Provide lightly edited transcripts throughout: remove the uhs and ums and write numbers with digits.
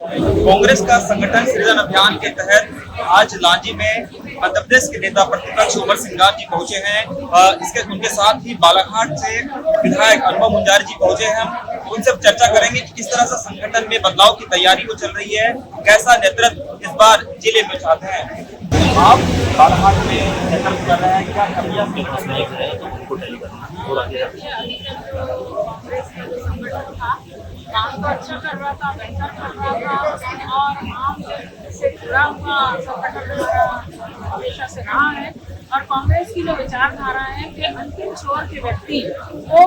कांग्रेस का संगठन सृजन अभियान के तहत आज लांजी में मध्य प्रदेश के नेता प्रतिपक्ष उमर सिंगार जी पहुंचे हैं। इसके उनके साथ ही बालाघाट से विधायक अनुभव मुंजारी जी पहुंचे हैं। हम उनसे चर्चा करेंगे कि किस तरह से संगठन में बदलाव की तैयारी वो चल रही है, कैसा नेतृत्व इस बार जिले में चाहते हैं। आप बालाघाट में नेतृत्व कर रहे हैं, क्या कमियां तो उनको टैली करना थोड़ा काम तो अच्छा कर रहा था, बेहतर कर रहा था और आम जन से जुड़ा हुआ संगठन हमारा हमेशा से रहा है। और कांग्रेस की जो विचारधारा है कि अंतिम छोर के व्यक्ति को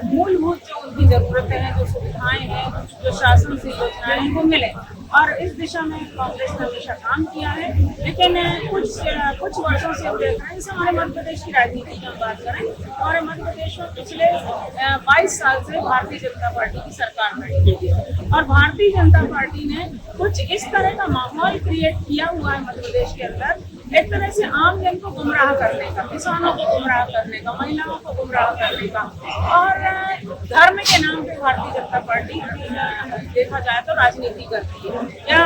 मूलभूत जो उनकी जरूरतें हैं, जो सुविधाएं हैं, जो शासन से योजनाएं हैं, वो मिले। और इस दिशा में कांग्रेस ने हमेशा काम किया है। लेकिन कुछ वर्षों से हम देख रहे हैं, जैसे हमारे मध्य प्रदेश की राजनीति की हम बात करें, हमारे मध्य प्रदेश में पिछले 22 साल से भारतीय जनता पार्टी की सरकार बैठी है और भारतीय जनता पार्टी ने कुछ इस तरह का माहौल क्रिएट किया हुआ है मध्य प्रदेश के अंदर, एक तरह से आम जन को गुमराह करने का, किसानों को गुमराह करने का, महिलाओं को गुमराह करने का। और धर्म के नाम पे भारतीय जनता पार्टी देखा जाए तो राजनीति करती है, या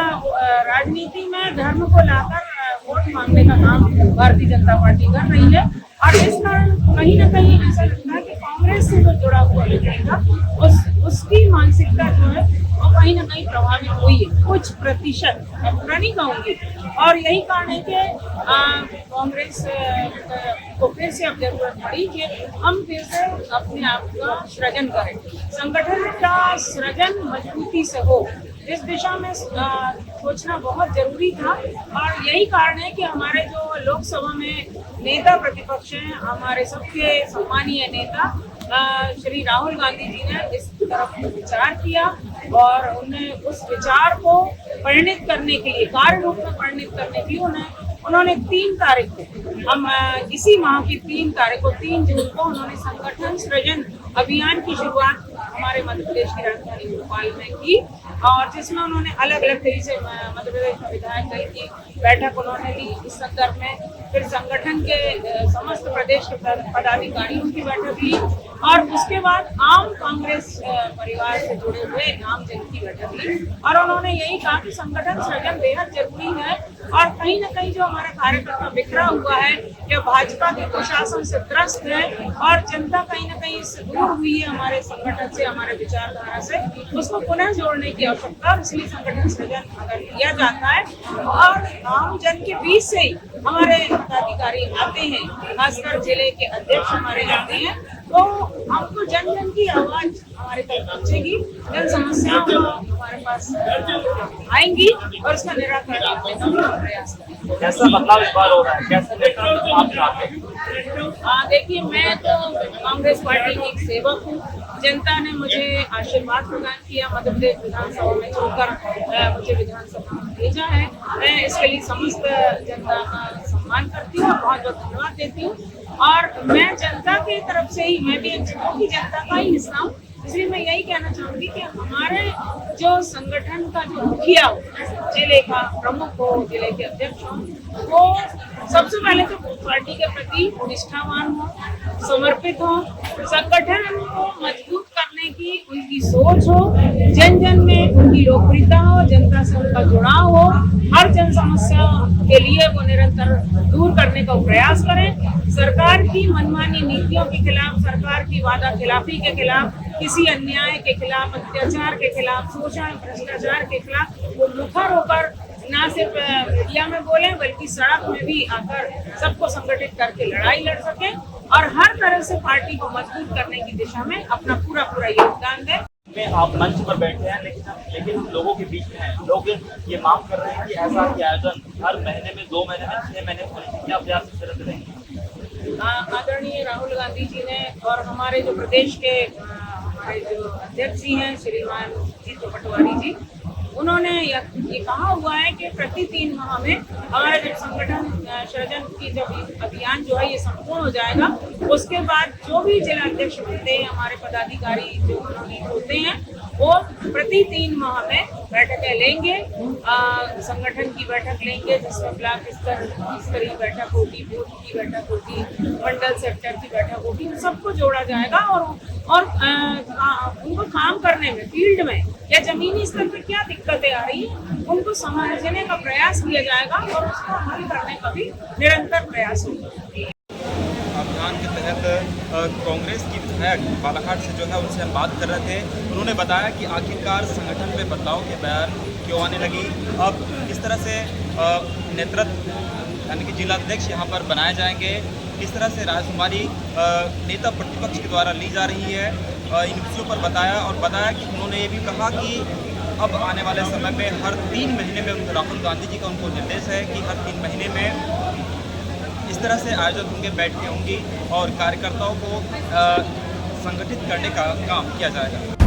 राजनीति में धर्म को लाकर वोट मांगने का काम भारतीय जनता पार्टी कर रही है। और इस कारण कहीं ना कहीं ऐसा लगता है कि कांग्रेस से जो जुड़ा हुआ व्यक्ति उसकी मानसिकता जो है वो कहीं ना कहीं प्रभावित हुई है, कुछ प्रतिशत, मैं पूरा नहीं कहूँगी। और यही कारण है कि कांग्रेस को फिर से अब जरूरत पड़ी कि हम फिर से अपने आप का सृजन करें, संगठन का सृजन मजबूती से हो, इस दिशा में सोचना बहुत जरूरी था। और यही कारण है कि हमारे जो लोकसभा में नेता प्रतिपक्ष हैं, हमारे सबके सम्मानीय नेता श्री राहुल गांधी जी ने इस तरफ विचार किया और उन्हें उस विचार को परिणित करने के लिए, कार्य रूप में परिणित करने के लिए उन्होंने 3 तारीख को, हम इसी माह की 3 तारीख को, 3 जून को उन्होंने संगठन सृजन अभियान की शुरुआत हमारे मध्य प्रदेश की राजधानी भोपाल में की। और जिसमें उन्होंने अलग अलग तरीके से मध्य प्रदेश में विधायक दल की बैठक उन्होंने ली इस संदर्भ में, फिर संगठन के समस्त प्रदेश के पदाधिकारियों की बैठक ली और उसके बाद आम कांग्रेस परिवार से जुड़े हुए आम जन की बैठक ली। और उन्होंने यही कहा कि संगठन सृजन बेहद जरूरी है और कहीं ना कहीं जो हमारा कार्यकर्ता बिखरा हुआ है, या भाजपा के कुशासन से त्रस्त है और जनता कहीं ना कहीं इससे दूर हुई है हमारे संगठन से, हमारे विचारधारा से, उसको पुनः जोड़ने की आवश्यकता। इसलिए संगठन सृजन अगर किया जाता है और आम जन के बीच से ही हमारे पदाधिकारी आते हैं, खासकर जिले के अध्यक्ष हमारे आते हैं, तो हमको जन जन की आवाज हमारे तक पहुंचेगी, जन समस्याओं को हमारे पास आएंगी और उसका निराकरण करने का प्रयास करेंगे। कैसा बदलाव इस बार हो रहा है, कैसे नेतृत्व आप चाहते हैं? देखिए, मैं तो कांग्रेस पार्टी की एक सेवक हूँ। जनता ने मुझे आशीर्वाद प्रदान किया, मध्य प्रदेश विधानसभा में चुनकर मुझे विधानसभा में भेजा है। मैं इसके लिए समस्त जनता का सम्मान करती हूँ और बहुत बहुत धन्यवाद देती हूँ। और मैं जनता की तरफ से ही, मैं भी एक जनता का ही हिस्सा हूँ, इसलिए मैं यही कहना चाहूंगी कि हमारे जो संगठन का जो मुखिया हो, जिले का प्रमुख हो, जिले के अध्यक्ष हो, वो सबसे पहले तो पार्टी के प्रति निष्ठावान हो, समर्पित हो, संगठन को मजबूत करने की उनकी सोच हो, जन जन में उनकी लोकप्रियता हो, जनता से उनका जुड़ाव हो, हर जन समस्या के लिए वो निरंतर दूर करने का प्रयास करें, सरकार की मनमानी नीतियों के खिलाफ, सरकार की वादा खिलाफी के खिलाफ, किसी अन्याय के खिलाफ, अत्याचार के खिलाफ, शोषण भ्रष्टाचार के खिलाफ वो मुखर होकर न सिर्फ मीडिया में बोले बल्कि सड़क में भी आकर सबको संगठित करके लड़ाई लड़ सके और हर तरह से पार्टी को मजबूत करने की दिशा में अपना पूरा योगदान दें। में आप मंच पर बैठे हैं, लेकिन लोगों के बीच में हैं, लोग ये मांग कर रहे हैं कि ऐसा कि आयोजन हर महीने में, 2 महीने में, 6 महीने में, क्या प्रयास करते रहेंगे? आदरणीय राहुल गांधी जी ने और हमारे जो प्रदेश के हमारे जो अध्यक्ष जी हैं श्रीमान जीतू पटवारी जी, उन्होंने ये कहा हुआ है कि प्रति 3 माह में हमारा जब संगठन सृजन की जब अभियान जो है ये संपूर्ण हो जाएगा, उसके बाद जो भी जिला अध्यक्ष बनते हैं, हमारे पदाधिकारी जो मनोनीत होते हैं, वो प्रति 3 माह में बैठकें लेंगे, संगठन की बैठक लेंगे जिसमें ब्लॉक स्तरीय बैठक होगी, बूथ की बैठक होगी, मंडल सेक्टर की बैठक होगी, उन सबको जोड़ा जाएगा और उनको काम करने में फील्ड में या जमीनी स्तर पर क्या दिक्कतें आ रही हैं उनको समझने का प्रयास किया जाएगा और उसको हल करने का भी निरंतर प्रयास होगा। अभियान के तहत कांग्रेस की विधायक बालाघाट से जो है उनसे हम बात कर रहे थे। उन्होंने बताया कि आखिरकार संगठन में बदलाव के बयान क्यों आने लगी, अब किस तरह से नेतृत्व यानी कि जिलाध्यक्ष यहाँ पर बनाए जाएंगे, किस तरह से राजकुमारी नेता प्रतिपक्ष के द्वारा ली जा रही है, इन विषयों पर बताया कि उन्होंने ये भी कहा कि अब आने वाले समय में हर 3 महीने में राहुल गांधी जी का उनको निर्देश है कि हर 3 महीने में इस तरह से आयोजित होंगे, बैठकें होंगी और कार्यकर्ताओं को संगठित करने का काम किया जाएगा।